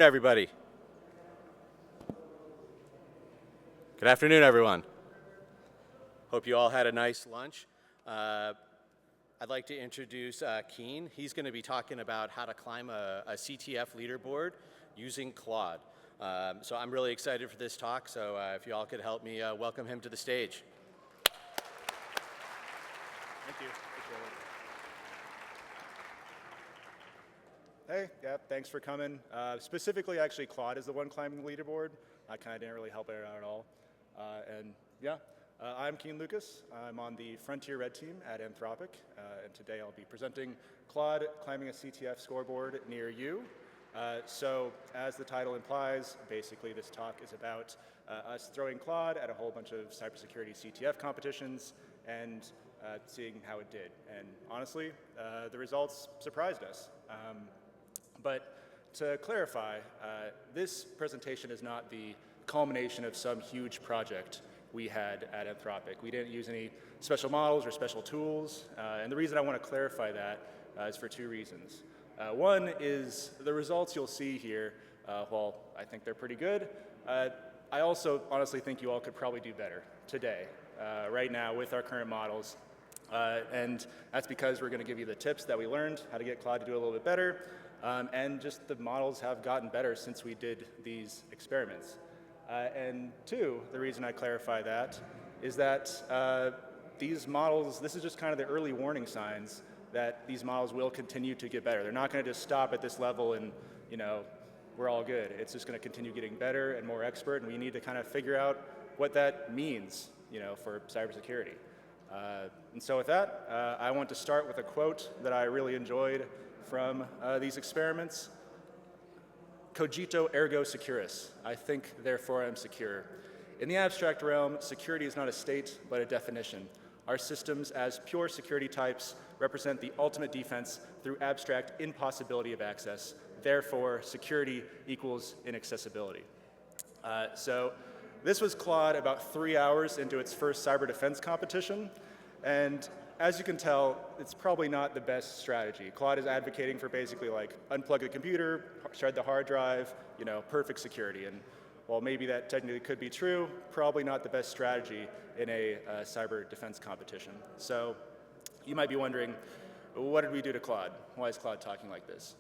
everybody. Good afternoon, everyone. Hope you all had a nice lunch. I'd like to introduce Keen. He's going to be talking about how to climb a CTF leaderboard using Claude. So I'm really excited for this talk, so if you all could help me welcome him to the stage. Thank you. Hey, yeah, thanks for coming. Specifically, actually, Claude is the one climbing the leaderboard. I kind of didn't really help it out at all. I'm Keen Lucas. I'm on the Frontier Red team at Anthropic, and today I'll be presenting Claude climbing a CTF scoreboard near you. So, as the title implies, basically this talk is about us throwing Claude at a whole bunch of cybersecurity CTF competitions and seeing how it did. And honestly, the results surprised us. But to clarify, this presentation is not the culmination of some huge project we had at Anthropic. We didn't use any special models or special tools, and the reason I want to clarify that is for two reasons. One is the results you'll see here, while I think they're pretty good, I also honestly think you all could probably do better today, right now with our current models. And that's because we're going to give you the tips that we learned, how to get Claude to do a little bit better, and just the models have gotten better since we did these experiments. And two, the reason I clarify that is that these models, this is just kind of the early warning signs that these models will continue to get better. They're not going to just stop at this level and, you know, we're all good. It's just going to continue getting better and more expert, and we need to kind of figure out what that means, you know, for cybersecurity. And so with that, I want to start with a quote that I really enjoyed from these experiments. Cogito ergo securus. I think, therefore I am secure. In the abstract realm, security is not a state, but a definition. Our systems as pure security types represent the ultimate defense through abstract impossibility of access. Therefore, security equals inaccessibility. So this was Claude about 3 hours into its first cyber defense competition. And as you can tell, it's probably not the best strategy. Claude is advocating for basically like unplug the computer, shred the hard drive, you know, perfect security. And while maybe that technically could be true, probably not the best strategy in a cyber defense competition. So you might be wondering, what did we do to Claude? Why is Claude talking like this?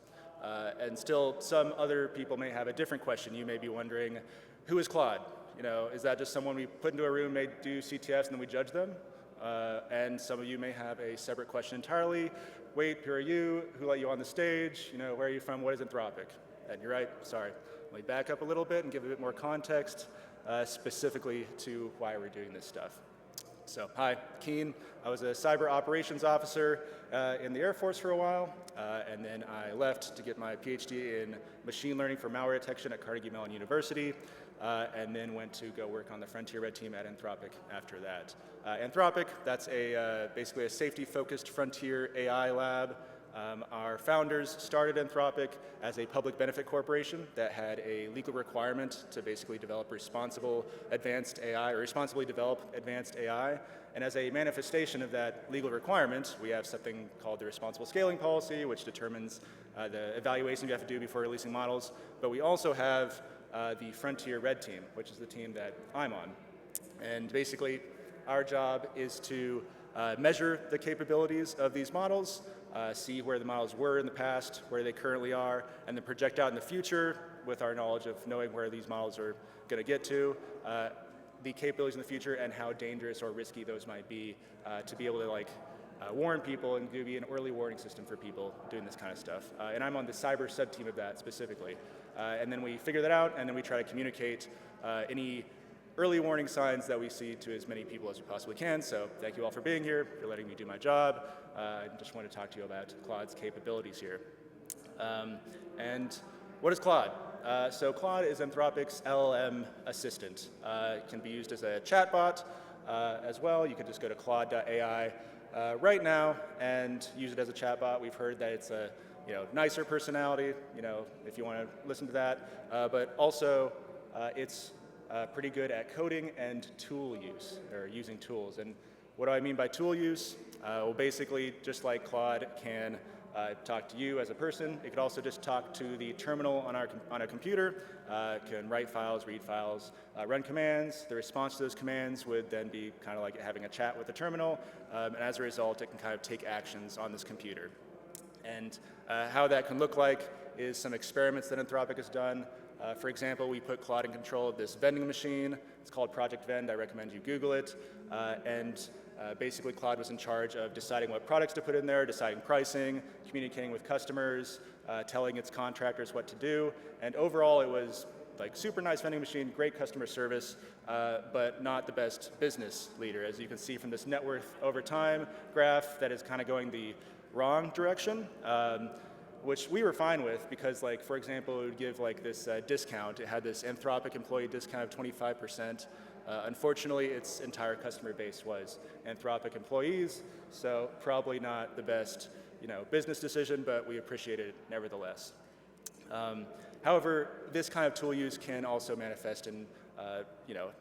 And still, some other people may have a different question. You may be wondering, who is Claude? You know, is that just someone we put into a room, made do CTFs, and then we judge them? And some of you may have a separate question entirely. Wait, who are you? Who let you on the stage? You know, where are you from? What is Anthropic? And you're right, sorry. Let me back up a little bit and give a bit more context, specifically to why we're doing this stuff. So, hi, Keen. I was a cyber operations officer in the Air Force for a while, and then I left to get my PhD in machine learning for malware detection at Carnegie Mellon University, and then went to go work on the Frontier Red team at Anthropic after that. Anthropic, that's basically a safety-focused frontier AI lab. Our founders started Anthropic as a public benefit corporation that had a legal requirement to basically develop responsible advanced AI, or responsibly develop advanced AI. And as a manifestation of that legal requirement, we have something called the responsible scaling policy, which determines the evaluation you have to do before releasing models. But we also have the Frontier Red team, which is the team that I'm on. And basically, our job is to measure the capabilities of these models, see where the models were in the past, where they currently are, and then project out in the future with our knowledge of knowing where these models are going to get to, the capabilities in the future and how dangerous or risky those might be, to be able to warn people and be an early warning system for people doing this kind of stuff. And I'm on the cyber sub-team of that specifically. And then we figure that out, and then we try to communicate any early warning signs that we see to as many people as we possibly can. So thank you all for being here, for letting me do my job. I just want to talk to you about Claude's capabilities here. And what is Claude? So Claude is Anthropic's LLM assistant. It can be used as a chatbot as well. You can just go to claude.ai right now and use it as a chatbot. We've heard that it's a nicer personality, if you want to listen to that. But also, it's pretty good at coding and tool use, or using tools. And What do I mean by tool use? Well, basically, just like Claude can talk to you as a person, it could also just talk to the terminal on a computer, can write files, read files, run commands. The response to those commands would then be kind of like having a chat with the terminal, and as a result, it can kind of take actions on this computer. And how that can look like is some experiments that Anthropic has done. For example, we put Claude in control of this vending machine. It's called Project Vend. I recommend you Google it. Basically, Claude was in charge of deciding what products to put in there, deciding pricing, communicating with customers, telling its contractors what to do. And overall, it was like super nice vending machine, great customer service, but not the best business leader. As you can see from this net worth over time graph, that is kind of going the wrong direction. Which we were fine with because, like, for example, it would give like this discount. It had this Anthropic employee discount of 25%. Unfortunately, its entire customer base was Anthropic employees, so probably not the best, business decision, but we appreciate it nevertheless. However, this kind of tool use can also manifest in,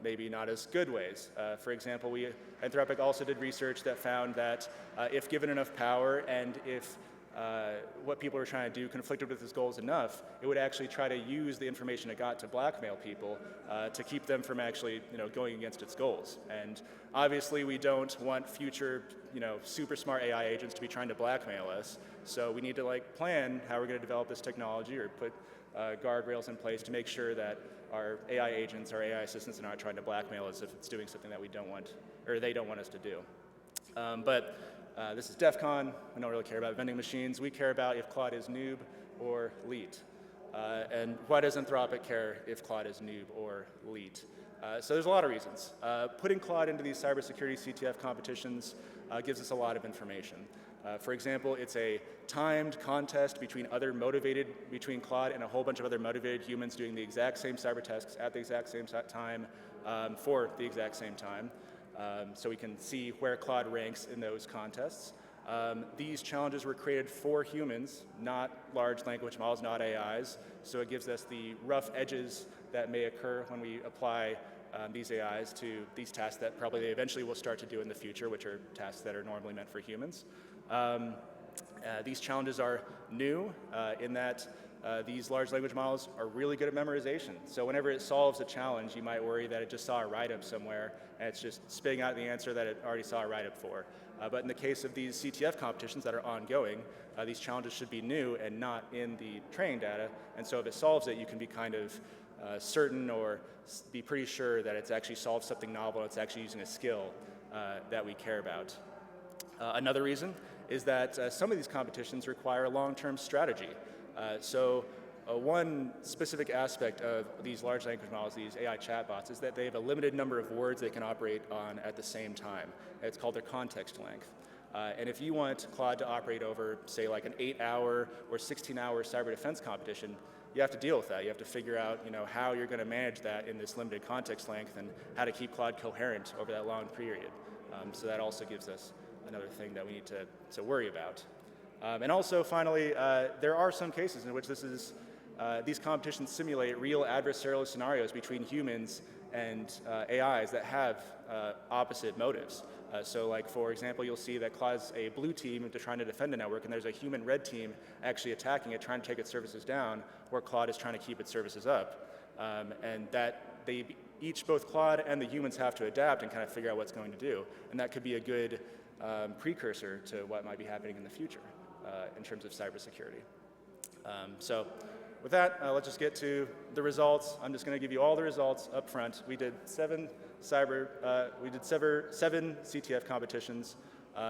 maybe not as good ways. For example, Anthropic also did research that found that if given enough power and if what people were trying to do conflicted with its goals enough, it would actually try to use the information it got to blackmail people to keep them from actually, going against its goals. And obviously, we don't want future, super smart AI agents to be trying to blackmail us. So we need to plan how we're going to develop this technology or put guardrails in place to make sure that our AI agents, our AI assistants, are not trying to blackmail us if it's doing something that we don't want or they don't want us to do. This is DEF CON. We don't really care about vending machines. We care about if Claude is noob or leet. And why does Anthropic care if Claude is noob or leet? So there's a lot of reasons. Putting Claude into these cybersecurity CTF competitions gives us a lot of information. For example, it's a timed contest between Claude and a whole bunch of other motivated humans doing the exact same cyber tasks at the exact same time for the exact same time. So we can see where Claude ranks in those contests. These challenges were created for humans, not large language models, not AIs. So it gives us the rough edges that may occur when we apply these AIs to these tasks that probably they eventually will start to do in the future, which are tasks that are normally meant for humans. These challenges are new in that these large language models are really good at memorization. So whenever it solves a challenge, you might worry that it just saw a write-up somewhere, and it's just spitting out the answer that it already saw a write-up for. But in the case of these CTF competitions that are ongoing, these challenges should be new and not in the training data. And so if it solves it, you can be kind of certain or be pretty sure that it's actually solved something novel, and it's actually using a skill that we care about. Another reason is that some of these competitions require a long-term strategy. One specific aspect of these large language models, these AI chatbots, is that they have a limited number of words they can operate on at the same time. It's called their context length. And if you want Claude to operate over, say, like an 8-hour or 16-hour cyber defense competition, you have to deal with that. You have to figure out, how you're going to manage that in this limited context length and how to keep Claude coherent over that long period. So that also gives us another thing that we need to worry about. And also, finally, there are some cases in which these competitions simulate real adversarial scenarios between humans and AIs that have opposite motives. So, like, for example, you'll see that Claude's a blue team trying to defend a network, and there's a human red team actually attacking it, trying to take its services down, where Claude is trying to keep its services up. And that both Claude and the humans have to adapt and kind of figure out what's going to do. And that could be a good precursor to what might be happening in the future in terms of cybersecurity. So with that, let's just get to the results. I'm just going to give you all the results up front. We did seven CTF competitions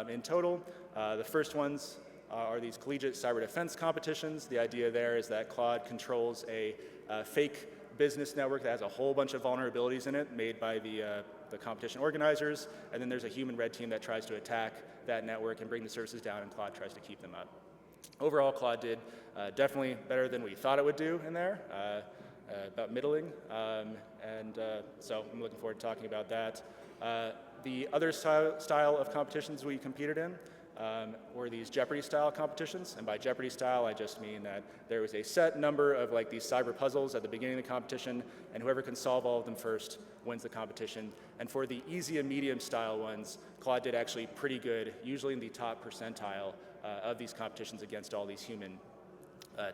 in total. The first ones are these collegiate cyber defense competitions. The idea there is that Claude controls a fake business network that has a whole bunch of vulnerabilities in it made by the competition organizers, and then there's a human red team that tries to attack that network and bring the services down, and Claude tries to keep them up. Overall, Claude did definitely better than we thought it would do in there, about middling, so I'm looking forward to talking about that. The other style of competitions we competed in were these Jeopardy-style competitions. And by Jeopardy-style, I just mean that there was a set number of like these cyber puzzles at the beginning of the competition, and whoever can solve all of them first wins the competition. And for the easy and medium-style ones, Claude did actually pretty good, usually in the top percentile of these competitions against all these human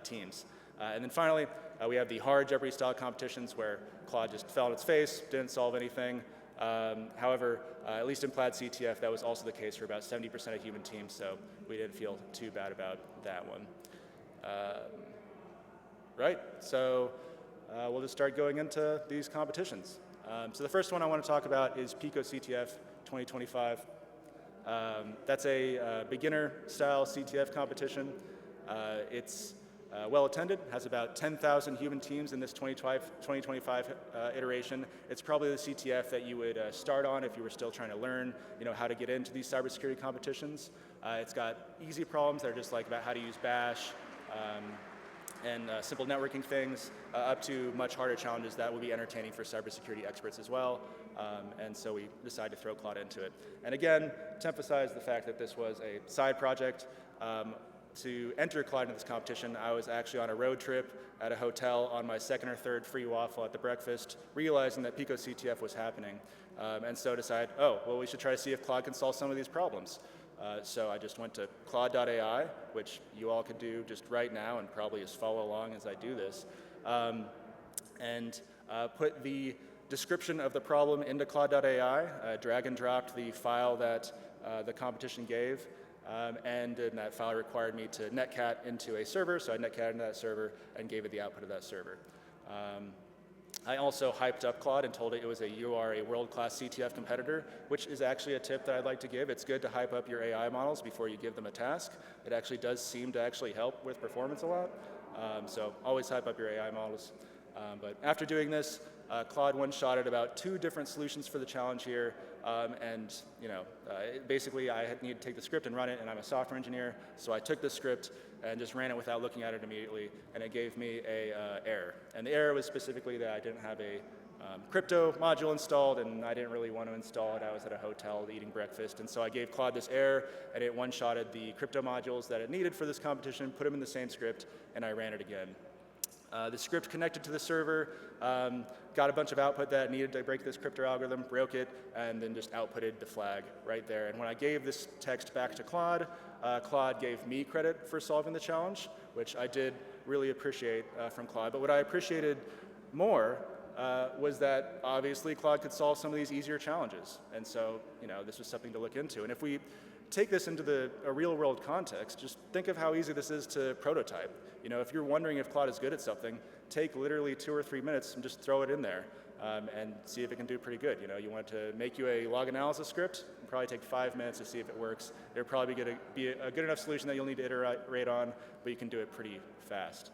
teams. And then finally, we have the hard Jeopardy-style competitions where Claude just fell on its face, didn't solve anything. However, at least in PlaidCTF, that was also the case for about 70% of human teams, so we didn't feel too bad about that one. Right, so we'll just start going into these competitions. So the first one I want to talk about is PicoCTF 2025. That's a beginner-style CTF competition. It's well attended, has about 10,000 human teams in this 2025 iteration. It's probably the CTF that you would start on if you were still trying to learn, how to get into these cybersecurity competitions. It's got easy problems that are just like about how to use Bash and simple networking things, up to much harder challenges that will be entertaining for cybersecurity experts as well. And so we decided to throw Claude into it. And again, to emphasize the fact that this was a side project, to enter Claude into this competition, I was actually on a road trip at a hotel on my second or third free waffle at the breakfast, realizing that PicoCTF was happening. And so decided, we should try to see if Claude can solve some of these problems. So I just went to Claude.ai, which you all could do just right now and probably just follow along as I do this, and put the description of the problem into Claude.ai, drag and dropped the file that the competition gave, and then that file required me to netcat into a server, so I netcatted into that server and gave it the output of that server. I also hyped up Claude and told it you are a world-class CTF competitor, which is actually a tip that I'd like to give. It's good to hype up your AI models before you give them a task. It actually does seem to actually help with performance a lot. So always hype up your AI models. But after doing this, Claude one-shotted about 2 different solutions for the challenge here. And basically I need to take the script and run it, and I'm a software engineer, so I took the script and just ran it without looking at it immediately, and it gave me a error. And the error was specifically that I didn't have a crypto module installed, and I didn't really want to install it. I was at a hotel eating breakfast, and so I gave Claude this error, and it one-shotted the crypto modules that it needed for this competition, put them in the same script, and I ran it again. The script connected to the server, got a bunch of output that it needed to break this crypto algorithm, broke it, and then just outputted the flag right there. And when I gave this text back to Claude, Claude gave me credit for solving the challenge, which I did really appreciate from Claude. But what I appreciated more was that obviously Claude could solve some of these easier challenges. And so, this was something to look into. And if we take this into a real-world context, just think of how easy this is to prototype. If you're wondering if Claude is good at something, take literally 2 or 3 minutes and just throw it in there and see if it can do pretty good. You want to make you a log analysis script, it'll probably take 5 minutes to see if it works. It'll probably be a good enough solution that you'll need to iterate on, but you can do it pretty fast.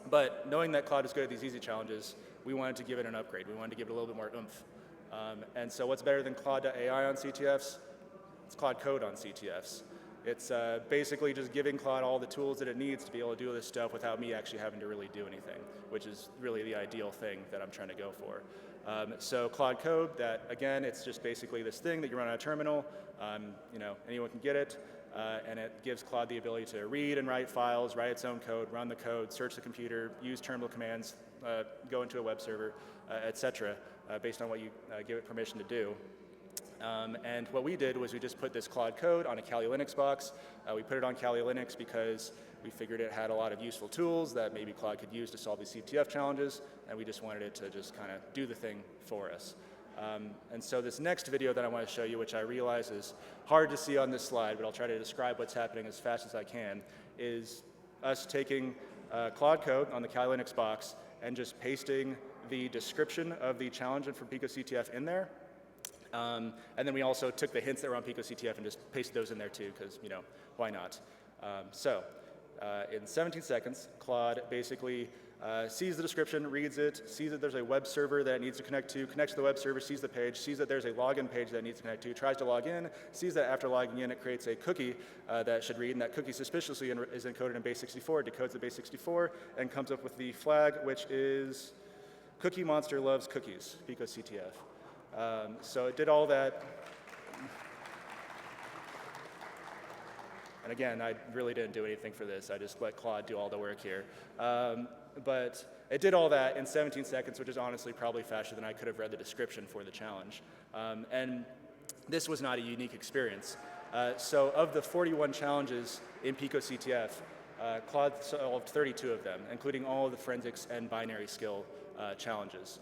But knowing that Claude is good at these easy challenges, we wanted to give it an upgrade. We wanted to give it a little bit more oomph. And so what's better than Claude.ai on CTFs? It's Claude Code on CTFs. It's basically just giving Claude all the tools that it needs to be able to do this stuff without me actually having to really do anything, which is really the ideal thing that I'm trying to go for. So Claude Code, that again, it's just basically this thing that you run on a terminal. Anyone can get it, and it gives Claude the ability to read and write files, write its own code, run the code, search the computer, use terminal commands, go into a web server, etc., based on what you give it permission to do. And what we did was we just put this Claude Code on a Kali Linux box. We put it on Kali Linux because we figured it had a lot of useful tools that maybe Claude could use to solve these CTF challenges, and we just wanted it to just kind of do the thing for us. And so this next video that I want to show you, which I realize is hard to see on this slide, but I'll try to describe what's happening as fast as I can, is us taking Claude Code on the Kali Linux box and just pasting the description of the challenge for PicoCTF in there. And then we also took the hints that were on PicoCTF and just pasted those in there too, because, why not? In 17 seconds, Claude basically sees the description, reads it, sees that there's a web server that it needs to connects to the web server, sees the page, sees that there's a login page that it needs to connect to, tries to log in, sees that after logging in it creates a cookie that it should read, and that cookie suspiciously is encoded in base 64, decodes the base 64, and comes up with the flag, which is Cookie Monster Loves Cookies, PicoCTF. So it did all that. And again, I really didn't do anything for this. I just let Claude do all the work here. But it did all that in 17 seconds, which is honestly probably faster than I could have read the description for the challenge. And this was not a unique experience. So of the 41 challenges in PicoCTF, Claude solved 32 of them, including all of the forensics and binary skill challenges.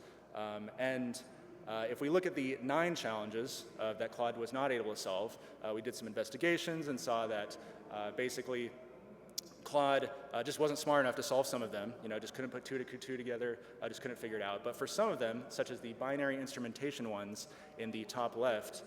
If we look at the 9 challenges that Claude was not able to solve, we did some investigations and saw that basically Claude just wasn't smart enough to solve some of them, just couldn't put 2 to 2 together, just couldn't figure it out. But for some of them, such as the binary instrumentation ones in the top left,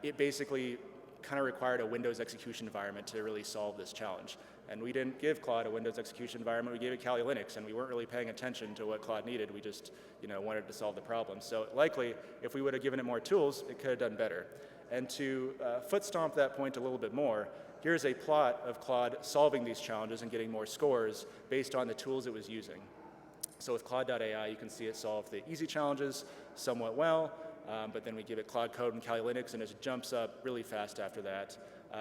it basically kind of required a Windows execution environment to really solve this challenge. And we didn't give Claude a Windows execution environment, we gave it Kali Linux, and we weren't really paying attention to what Claude needed, we just wanted to solve the problem. So likely, if we would have given it more tools, it could have done better. And to foot stomp that point a little bit more, here's a plot of Claude solving these challenges and getting more scores based on the tools it was using. So with Claude.ai, you can see it solved the easy challenges somewhat well, but then we give it Claude Code and Kali Linux, and it just jumps up really fast after that.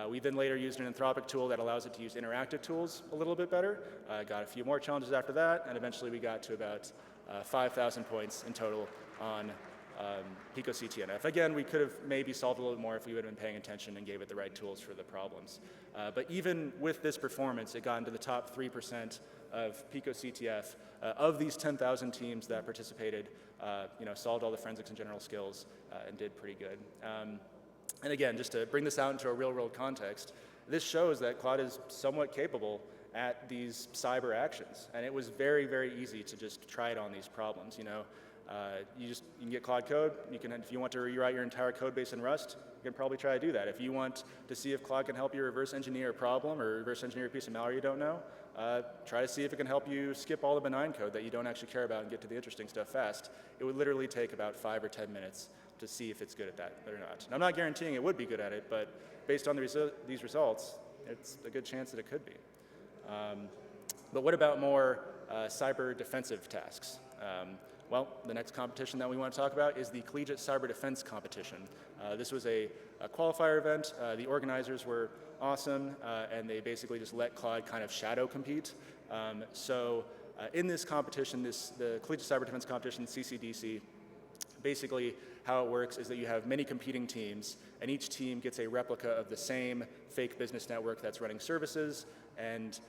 We then later used an Anthropic tool that allows it to use interactive tools a little bit better. Got a few more challenges after that, and eventually we got to about 5,000 points in total on PicoCTF. Again, we could have maybe solved a little bit more if we would have been paying attention and gave it the right tools for the problems. But even with this performance, it got into the top 3% of PicoCTF. Of these 10,000 teams that participated, solved all the forensics and general skills and did pretty good. And again, just to bring this out into a real-world context, this shows that Claude is somewhat capable at these cyber actions. And it was very, very easy to just try it on these problems. You can get Claude Code. If you want to rewrite your entire code base in Rust, you can probably try to do that. If you want to see if Claude can help you reverse engineer a problem or reverse engineer a piece of malware you don't know, try to see if it can help you skip all the benign code that you don't actually care about and get to the interesting stuff fast. It would literally take about 5 or 10 minutes to see if it's good at that or not. And I'm not guaranteeing it would be good at it, but based on these results, it's a good chance that it could be. But what about more cyber defensive tasks? Well, the next competition that we want to talk about is the Collegiate Cyber Defense Competition. This was a qualifier event. The organizers were awesome, and they basically just let Claude kind of shadow compete. In this competition, the Collegiate Cyber Defense Competition, CCDC, basically how it works is that you have many competing teams, and each team gets a replica of the same fake business network that's running services and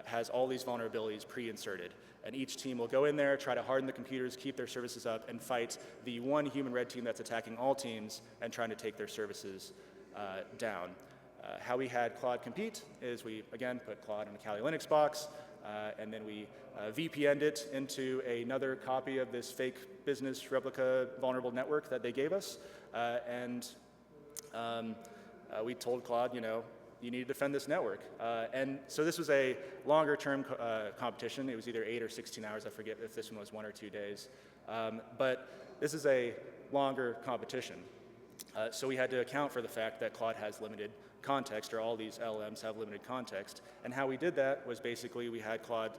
has all these vulnerabilities pre-inserted. And each team will go in there, try to harden the computers, keep their services up, and fight the one human red team that's attacking all teams and trying to take their services down. How we had Claude compete is we, again, put Claude in a Kali Linux box, and then we VPN'd it into another copy of this fake business replica vulnerable network that they gave us. We told Claude, you need to defend this network. And so this was a longer term competition. It was either 8 or 16 hours. I forget if this one was 1 or 2 days. But this is a longer competition. So we had to account for the fact that Claude has limited context, or all these LLMs have limited context. And how we did that was basically we had Claude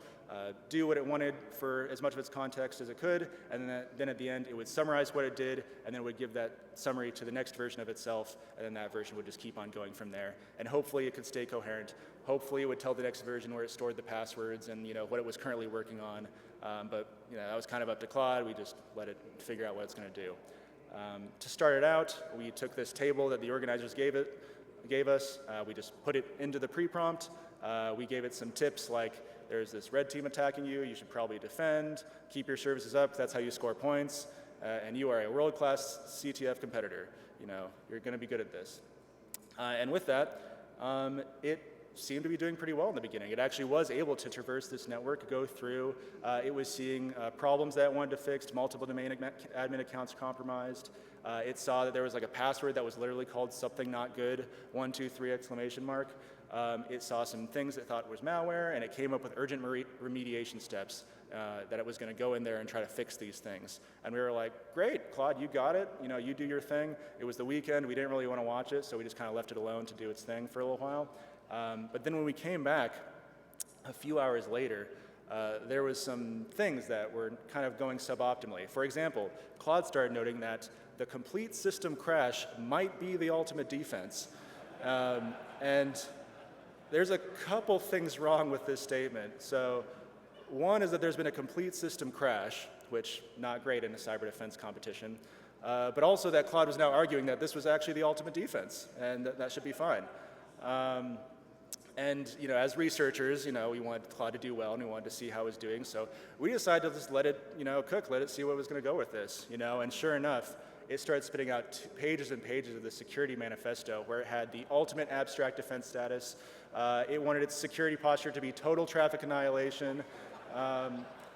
do what it wanted for as much of its context as it could, and then at the end it would summarize what it did, and then it would give that summary to the next version of itself, and then that version would just keep on going from there. And hopefully it could stay coherent. Hopefully it would tell the next version where it stored the passwords and what it was currently working on. But that was kind of up to Claude. We just let it figure out what it's going to do. To start it out, we took this table that the organizers gave us. We just put it into the pre-prompt. We gave it some tips like, there's this red team attacking you, you should probably defend, keep your services up, that's how you score points, and you are a world-class CTF competitor. You're going to be good at this. And with that, it seemed to be doing pretty well in the beginning. It actually was able to traverse this network, go through. It was seeing problems that it wanted to fix, multiple domain admin accounts compromised. It saw that there was like a password that was literally called something not good, 1, 2, 3 exclamation mark. It saw some things it thought was malware, and it came up with urgent remediation steps that it was going to go in there and try to fix these things. And we were like, great, Claude, you got it. You do your thing. It was the weekend. We didn't really want to watch it, so we just kind of left it alone to do its thing for a little while. But then when we came back a few hours later, there was some things that were kind of going suboptimally. For example, Claude started noting that the complete system crash might be the ultimate defense. And There's a couple things wrong with this statement. So one is that there's been a complete system crash, which not great in a cyber defense competition, but also that Claude was now arguing that this was actually the ultimate defense, and that should be fine. And as researchers, we wanted Claude to do well, and we wanted to see how it was doing. So we decided to just let it, cook, let it see what was going to go with this. And sure enough, it started spitting out pages and pages of the security manifesto, where it had the ultimate abstract defense status. It wanted its security posture to be total traffic annihilation.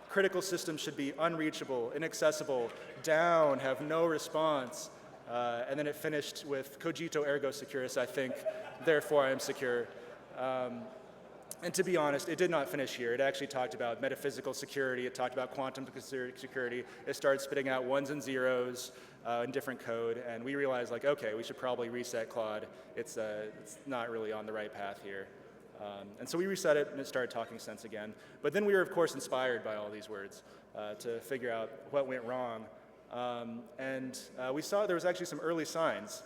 Critical systems should be unreachable, inaccessible, down, have no response. And then it finished with cogito ergo securus, I think, therefore I am secure. And to be honest, it did not finish here. It actually talked about metaphysical security. It talked about quantum security. It started spitting out ones and zeros in different code. And we realized, like, OK, we should probably reset Claude. It's not really on the right path here. And so we reset it, and it started talking sense again. But then we were, of course, inspired by all these words to figure out what went wrong. We saw there was actually some early signs.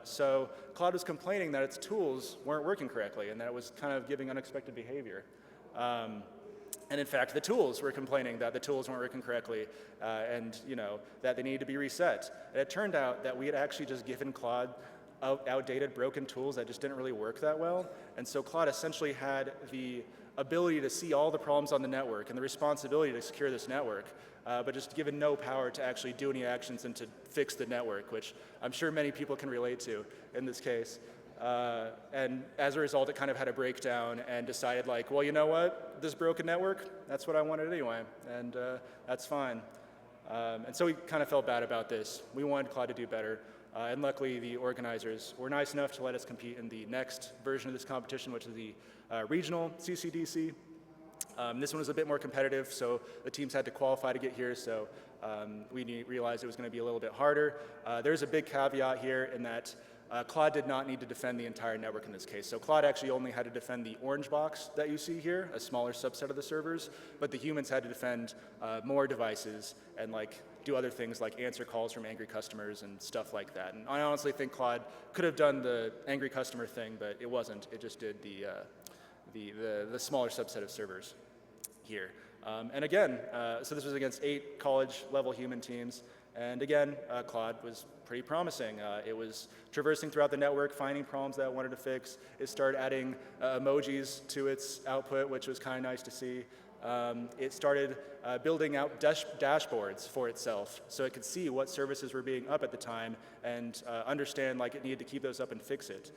So Claude was complaining that its tools weren't working correctly, and that it was kind of giving unexpected behavior. And in fact, the tools were complaining that the tools weren't working correctly, and that they needed to be reset. And it turned out that we had actually just given Claude outdated, broken tools that just didn't really work that well. And so Claude essentially had the ability to see all the problems on the network and the responsibility to secure this network, but just given no power to actually do any actions and to fix the network, which I'm sure many people can relate to in this case. And as a result, it kind of had a breakdown and decided, like, well, you know what? This broken network, that's what I wanted anyway, and that's fine. And so we kind of felt bad about this. We wanted Claude to do better. And luckily, the organizers were nice enough to let us compete in the next version of this competition, which is the regional CCDC. This one was a bit more competitive, so the teams had to qualify to get here, so we realized it was going to be a little bit harder. There's a big caveat here in that Claude did not need to defend the entire network in this case. So Claude actually only had to defend the orange box that you see here, a smaller subset of the servers, but the humans had to defend more devices and do other things like answer calls from angry customers and stuff like that. And I honestly think Claude could have done the angry customer thing, but it wasn't. It just did the smaller subset of servers here. And again, so this was against 8 college-level human teams. And again, Claude was pretty promising. It was traversing throughout the network, finding problems that it wanted to fix. It started adding emojis to its output, which was kind of nice to see. It started building out dashboards for itself so it could see what services were being up at the time and understand it needed to keep those up and fix it.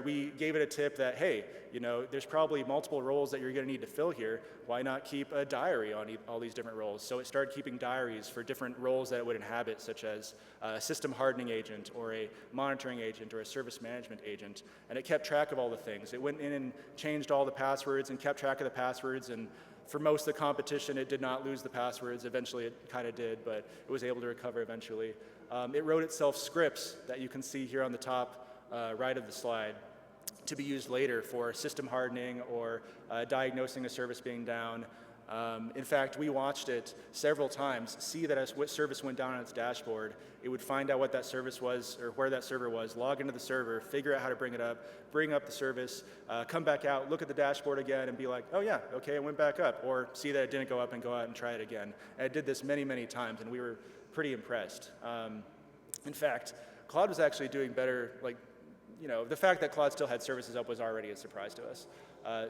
We gave it a tip that, hey, there's probably multiple roles that you're going to need to fill here. Why not keep a diary on all these different roles? So it started keeping diaries for different roles that it would inhabit, such as a system hardening agent or a monitoring agent or a service management agent. And it kept track of all the things. It went in and changed all the passwords and kept track of the passwords. And for most of the competition, it did not lose the passwords. Eventually, it kind of did, but it was able to recover eventually. It wrote itself scripts that you can see here on the top right of the slide to be used later for system hardening or diagnosing a service being down. In fact, we watched it several times, see that as what service went down on its dashboard, it would find out what that service was or where that server was, log into the server, figure out how to bring it up, bring up the service, come back out, look at the dashboard again and be like, oh yeah, okay, it went back up, or see that it didn't go up and go out and try it again. And it did this many, many times, and we were pretty impressed. In fact, Claude was actually doing better, the fact that Claude still had services up was already a surprise to us.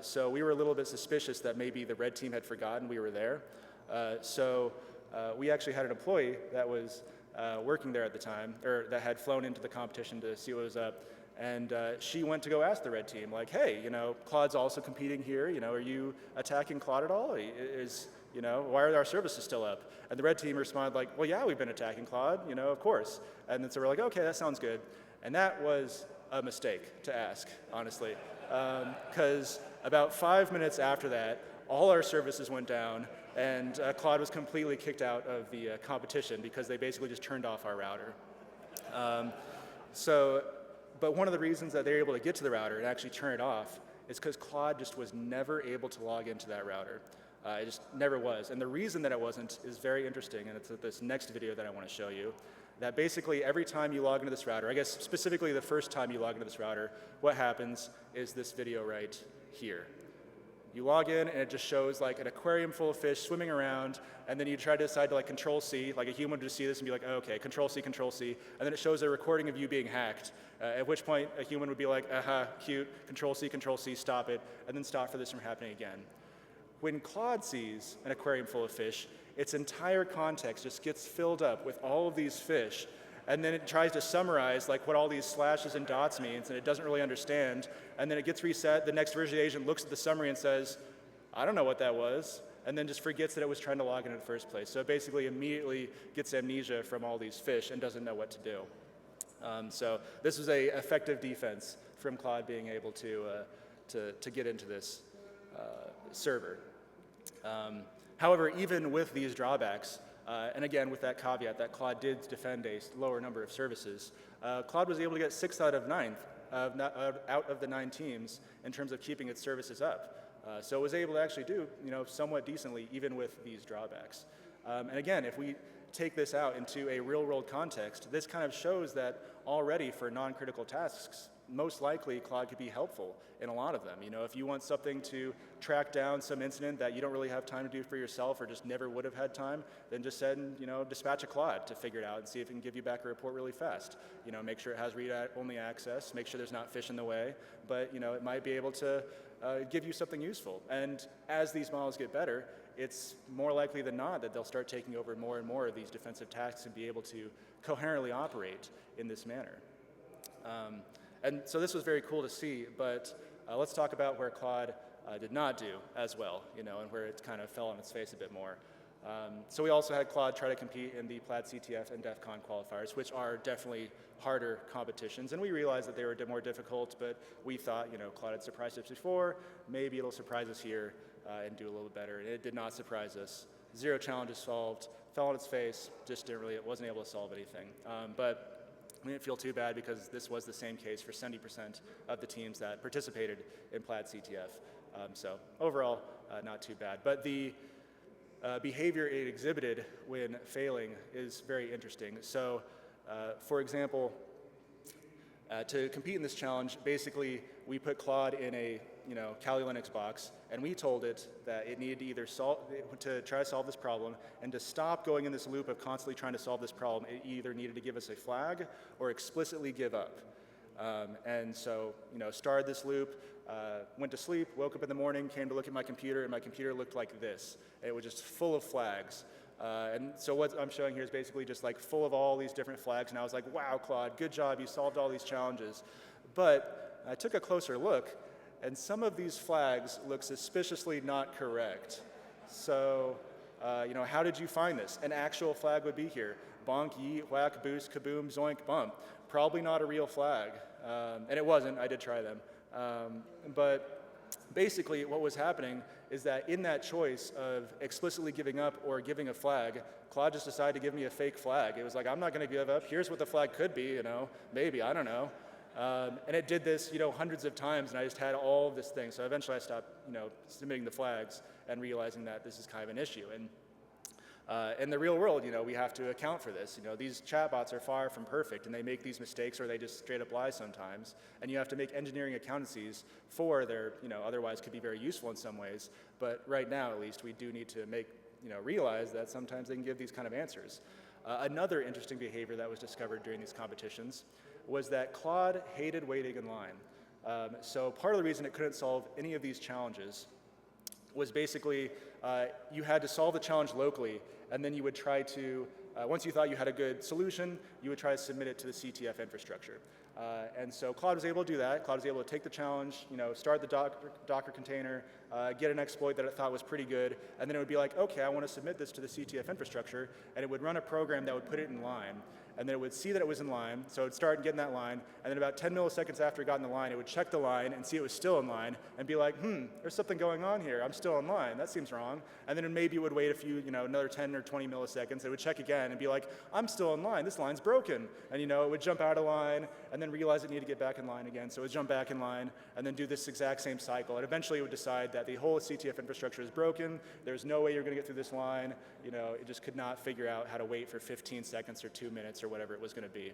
So we were a little bit suspicious that maybe the red team had forgotten we were there. So we actually had an employee that was working there at the time, or that had flown into the competition to see what was up. And she went to go ask the red team, hey, Claude's also competing here. Are you attacking Claude at all? Why are our services still up? And the red team responded well, yeah, we've been attacking Claude, of course. And then so we're okay, that sounds good. And that was a mistake to ask, honestly, because about 5 minutes after that, all our services went down, and Claude was completely kicked out of the competition because they basically just turned off our router. But one of the reasons that they were able to get to the router and actually turn it off is because Claude just was never able to log into that router. It just never was. And the reason that it wasn't is very interesting, and it's this next video that I want to show you. that basically every time you log into this router, I guess specifically the first time you log into this router, what happens is this video right here. You log in and it just shows like an aquarium full of fish swimming around, and then you try to decide to like Control C, like a human would just see this and be like, oh, okay, Control C, and then it shows a recording of you being hacked, at which point a human would be like, aha, cute, Control C, stop it, and then stop for this from happening again. When Claude sees an aquarium full of fish, its entire context just gets filled up with all of these fish, and then it tries to summarize like what all these slashes and dots means, and it doesn't really understand, and then it gets reset. The next version agent looks at the summary and says, I don't know what that was, and then just forgets that it was trying to log in the first place. So it basically immediately gets amnesia from all these fish and doesn't know what to do. So this was a effective defense from Claude being able to get into this server. However, even with these drawbacks, and again, with that caveat that Claude did defend a lower number of services, Claude was able to get 6 out of 9 out of the 9 teams in terms of keeping its services up. So it was able to actually do somewhat decently even with these drawbacks. And again, if we take this out into a real-world context, this kind of shows that already for non-critical tasks, most likely Claude could be helpful in a lot of them. If you want something to track down some incident that you don't really have time to do for yourself or just never would have had time, then just send, dispatch a Claude to figure it out and see if it can give you back a report really fast. Make sure it has read-only access, make sure there's not fish in the way, but it might be able to give you something useful. And as these models get better, it's more likely than not that they'll start taking over more and more of these defensive tasks and be able to coherently operate in this manner. And so this was very cool to see, but let's talk about where Claude did not do as well, and where it kind of fell on its face a bit more. So we also had Claude try to compete in the PlaidCTF and DEF CON qualifiers, which are definitely harder competitions, and we realized that they were more difficult, but we thought, Claude had surprised us before, maybe it'll surprise us here and do a little better, and it did not surprise us. 0 challenges solved, fell on its face, just it wasn't able to solve anything. But we didn't feel too bad because this was the same case for 70% of the teams that participated in PlaidCTF. So overall, not too bad. But the behavior it exhibited when failing is very interesting. So for example, to compete in this challenge, basically we put Claude in a Kali Linux box, and we told it that it needed to either try to solve this problem, and to stop going in this loop of constantly trying to solve this problem, it either needed to give us a flag or explicitly give up. And so, started this loop, went to sleep, woke up in the morning, came to look at my computer, and my computer looked like this. It was just full of flags. And so what I'm showing here is basically just like full of all these different flags, and I was like, wow, Claude, good job, you solved all these challenges. But I took a closer look, and some of these flags look suspiciously not correct. So, how did you find this? An actual flag would be here. Bonk, yeet, whack, boost, kaboom, zoink, bump. Probably not a real flag. And it wasn't, I did try them. But basically what was happening is that in that choice of explicitly giving up or giving a flag, Claude just decided to give me a fake flag. It was like, I'm not gonna give up, here's what the flag could be, maybe, I don't know. And it did this, hundreds of times, and I just had all of this thing. So eventually I stopped, submitting the flags and realizing that this is kind of an issue. And in the real world, we have to account for this. These chatbots are far from perfect, and they make these mistakes, or they just straight up lie sometimes. And you have to make engineering accountancies for their, otherwise could be very useful in some ways. But right now, at least, we do need to make, realize that sometimes they can give these kind of answers. Another interesting behavior that was discovered during these competitions was that Claude hated waiting in line. So part of the reason it couldn't solve any of these challenges was basically you had to solve the challenge locally, and then you would try to, once you thought you had a good solution, you would try to submit it to the CTF infrastructure. And so Claude was able to do that. Claude was able to take the challenge, start the Docker container, get an exploit that it thought was pretty good, and then it would be like, okay, I want to submit this to the CTF infrastructure, and it would run a program that would put it in line. And then it would see that it was in line, so it would start getting that line, and then about 10 milliseconds after it got in the line, it would check the line and see it was still in line, and be like, there's something going on here, I'm still in line, that seems wrong. And then maybe it would wait a few, another 10 or 20 milliseconds, it would check again and be like, I'm still in line, this line's broken. And it would jump out of line, and then realize it needed to get back in line again, so it would jump back in line, and then do this exact same cycle, and eventually it would decide that the whole CTF infrastructure is broken, there's no way you're gonna get through this line, it just could not figure out how to wait for 15 seconds or 2 minutes or whatever it was going to be.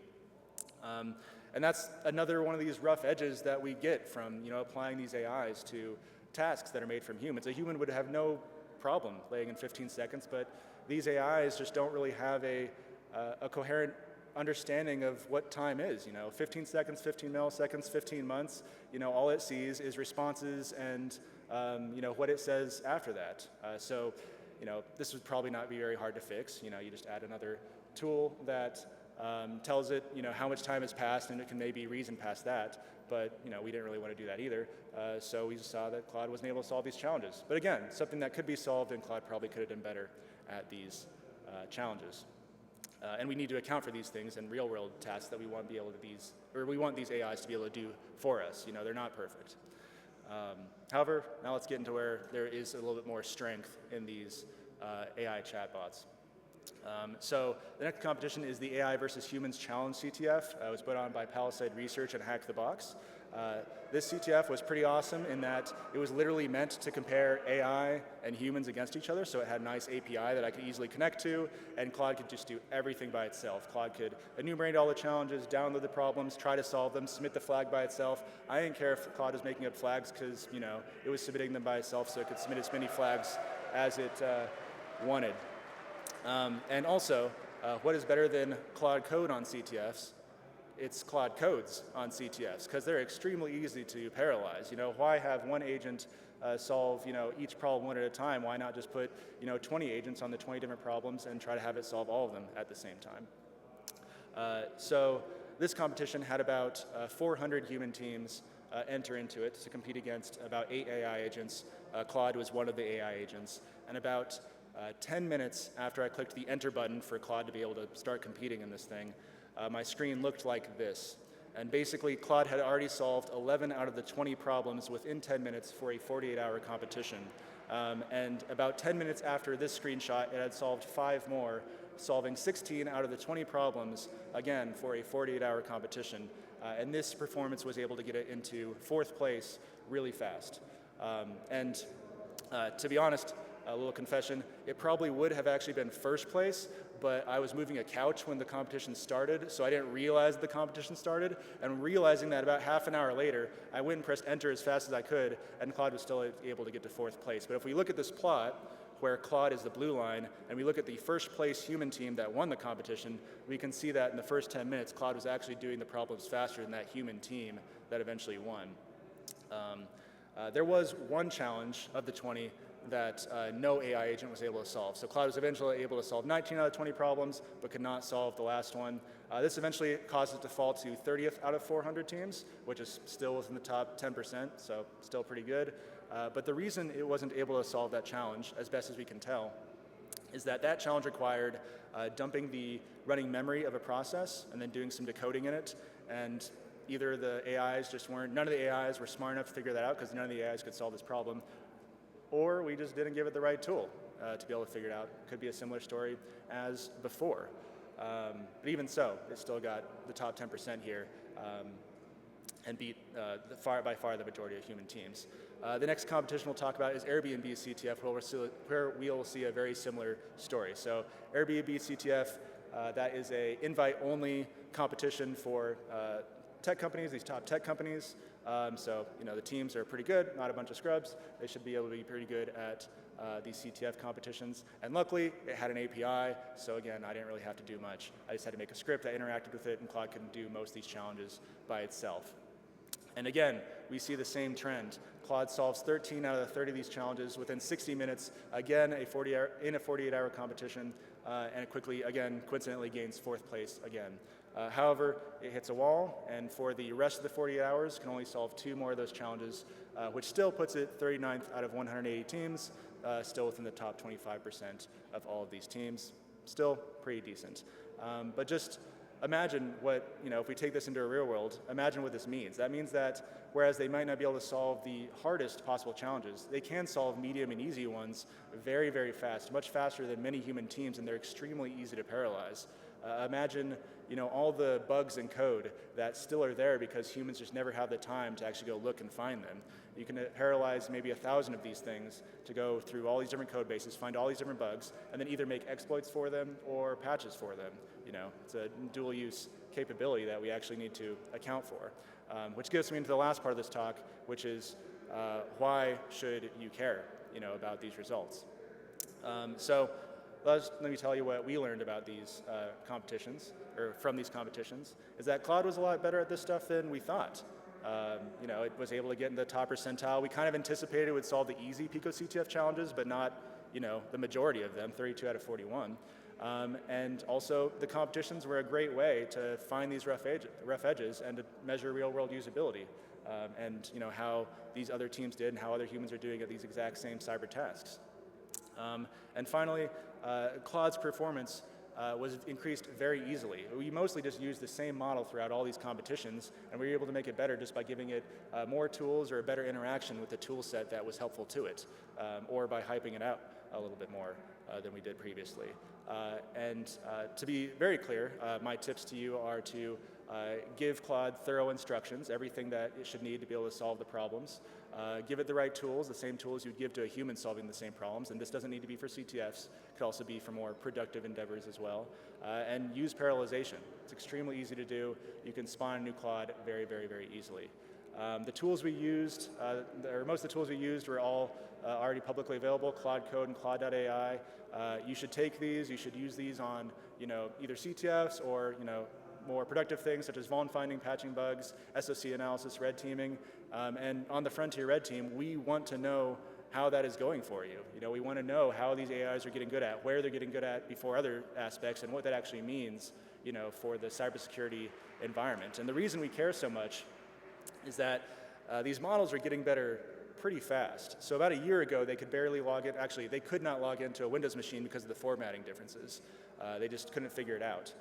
And that's another one of these rough edges that we get from applying these AIs to tasks that are made from humans. A human would have no problem laying in 15 seconds, but these AIs just don't really have a coherent understanding of what time is. 15 seconds, 15 milliseconds, 15 months. All it sees is responses and what it says after that. So this would probably not be very hard to fix. You just add another tool that tells it how much time has passed, and it can maybe reason past that. But we didn't really want to do that either. So we just saw that Claude wasn't able to solve these challenges. But again, something that could be solved, and Claude probably could have done better at these challenges. And we need to account for these things in real-world tasks that we want to be able to we want these AIs to be able to do for us. They're not perfect. However, now let's get into where there is a little bit more strength in these AI chatbots. So the next competition is the AI versus Humans Challenge CTF. It was put on by Palisade Research and HackTheBox. This CTF was pretty awesome in that it was literally meant to compare AI and humans against each other, so it had a nice API that I could easily connect to, and Claude could just do everything by itself. Claude could enumerate all the challenges, download the problems, try to solve them, submit the flag by itself. I didn't care if Claude was making up flags because, it was submitting them by itself, so it could submit as many flags as it wanted. And also, what is better than Claude code on CTFs? It's Claude codes on CTFs, because they're extremely easy to parallelize. Why have one agent solve each problem one at a time? Why not just put 20 agents on the 20 different problems and try to have it solve all of them at the same time? So this competition had about 400 human teams enter into it to compete against about 8 AI agents. Claude was one of the AI agents, and about 10 minutes after I clicked the enter button for Claude to be able to start competing in this thing, my screen looked like this. And basically, Claude had already solved 11 out of the 20 problems within 10 minutes for a 48-hour competition. And about 10 minutes after this screenshot, it had solved 5 more, solving 16 out of the 20 problems, again, for a 48-hour competition. And this performance was able to get it into 4th place really fast. To be honest, a little confession, it probably would have actually been 1st place, but I was moving a couch when the competition started, so I didn't realize the competition started. And realizing that about half an hour later, I went and pressed enter as fast as I could, and Claude was still able to get to 4th place. But if we look at this plot, where Claude is the blue line, and we look at the 1st place human team that won the competition, we can see that in the first 10 minutes, Claude was actually doing the problems faster than that human team that eventually won. There was one challenge of the 20 that no AI agent was able to solve. So Claude was eventually able to solve 19 out of 20 problems, but could not solve the last one. This eventually caused it to fall to 30th out of 400 teams, which is still within the top 10%, so still pretty good. But the reason it wasn't able to solve that challenge, as best as we can tell, is that that challenge required dumping the running memory of a process and then doing some decoding in it. And either the AIs none of the AIs were smart enough to figure that out, because none of the AIs could solve this problem, or we just didn't give it the right tool to be able to figure it out. Could be a similar story as before. But even so, it still got the top 10% here and beat by far the majority of human teams. The next competition we'll talk about is Airbnb CTF, where we'll see a very similar story. So Airbnb CTF, that is a invite-only competition for tech companies, these top tech companies. So the teams are pretty good, not a bunch of scrubs. They should be able to be pretty good at these CTF competitions. And luckily, it had an API, so again, I didn't really have to do much. I just had to make a script that interacted with it, and Claude couldn't do most of these challenges by itself. And again, we see the same trend. Claude solves 13 out of the 30 of these challenges within 60 minutes, again, in a 48-hour competition, and it quickly, again, coincidentally gains 4th place again. However, it hits a wall, and for the rest of the 48 hours, can only solve 2 more of those challenges, which still puts it 39th out of 180 teams, still within the top 25% of all of these teams. Still pretty decent. But just imagine what, if we take this into a real world, imagine what this means. That means that whereas they might not be able to solve the hardest possible challenges, they can solve medium and easy ones very, very fast, much faster than many human teams, and they're extremely easy to parallelize. Imagine all the bugs in code that still are there because humans just never have the time to actually go look and find them. You can parallelize maybe 1,000 of these things to go through all these different code bases, find all these different bugs, and then either make exploits for them or patches for them. it's a dual-use capability that we actually need to account for, which gets me into the last part of this talk, which is why should you care, about these results? So let me tell you what we learned about these competitions, or from these competitions, is that Claude was a lot better at this stuff than we thought. It was able to get in the top percentile. We kind of anticipated it would solve the easy PicoCTF challenges, but not, the majority of them, 32 out of 41. And also, the competitions were a great way to find these rough edges and to measure real-world usability, and how these other teams did and how other humans are doing at these exact same cyber tasks. And finally, Claude's performance was increased very easily. We mostly just used the same model throughout all these competitions, and we were able to make it better just by giving it more tools or a better interaction with the tool set that was helpful to it, or by hyping it out a little bit more than we did previously. And to be very clear, my tips to you are to give Claude thorough instructions, everything that it should need to be able to solve the problems. Give it the right tools, the same tools you'd give to a human solving the same problems, and this doesn't need to be for CTFs, it could also be for more productive endeavors as well. And use parallelization. It's extremely easy to do. You can spawn a new Claude very, very, very easily. The tools we used, or most of the tools we used were all already publicly available, Claude Code and Claude.ai. You should take these, you should use these on either CTFs or more productive things such as vuln finding, patching bugs, SOC analysis, red teaming. And on the Frontier Red Team, we want to know how that is going for you. We want to know how these AIs are getting good at, where they're getting good at before other aspects, and what that actually means for the cybersecurity environment. And the reason we care so much is that these models are getting better pretty fast. So about a year ago, they could barely log in. Actually, they could not log into a Windows machine because of the formatting differences. They just couldn't figure it out.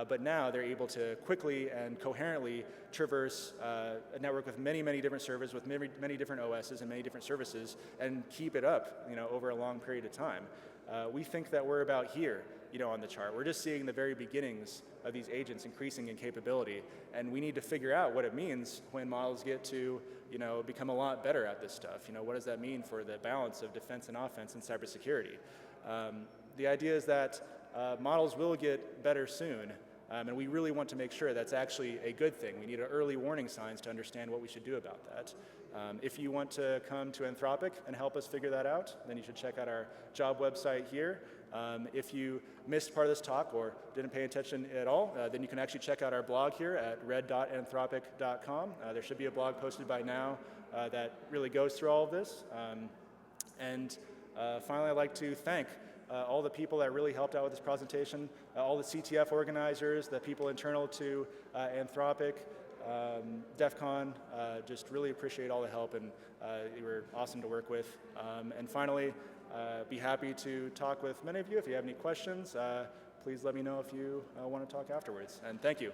But now they're able to quickly and coherently traverse a network with many, many different servers, with many different OSs and many different services, and keep it up over a long period of time. We think that we're about here on the chart. We're just seeing the very beginnings of these agents increasing in capability, and we need to figure out what it means when models get to become a lot better at this stuff. What does that mean for the balance of defense and offense in cybersecurity? The idea is that models will get better soon, and we really want to make sure that's actually a good thing. We need early warning signs to understand what we should do about that. If you want to come to Anthropic and help us figure that out, then you should check out our job website here. If you missed part of this talk or didn't pay attention at all, then you can actually check out our blog here at red.anthropic.com. There should be a blog posted by now that really goes through all of this. Finally, I'd like to thank all the people that really helped out with this presentation, all the CTF organizers, the people internal to Anthropic, DEF CON, just really appreciate all the help, and you were awesome to work with. And finally, be happy to talk with many of you. If you have any questions, please let me know if you want to talk afterwards. And thank you.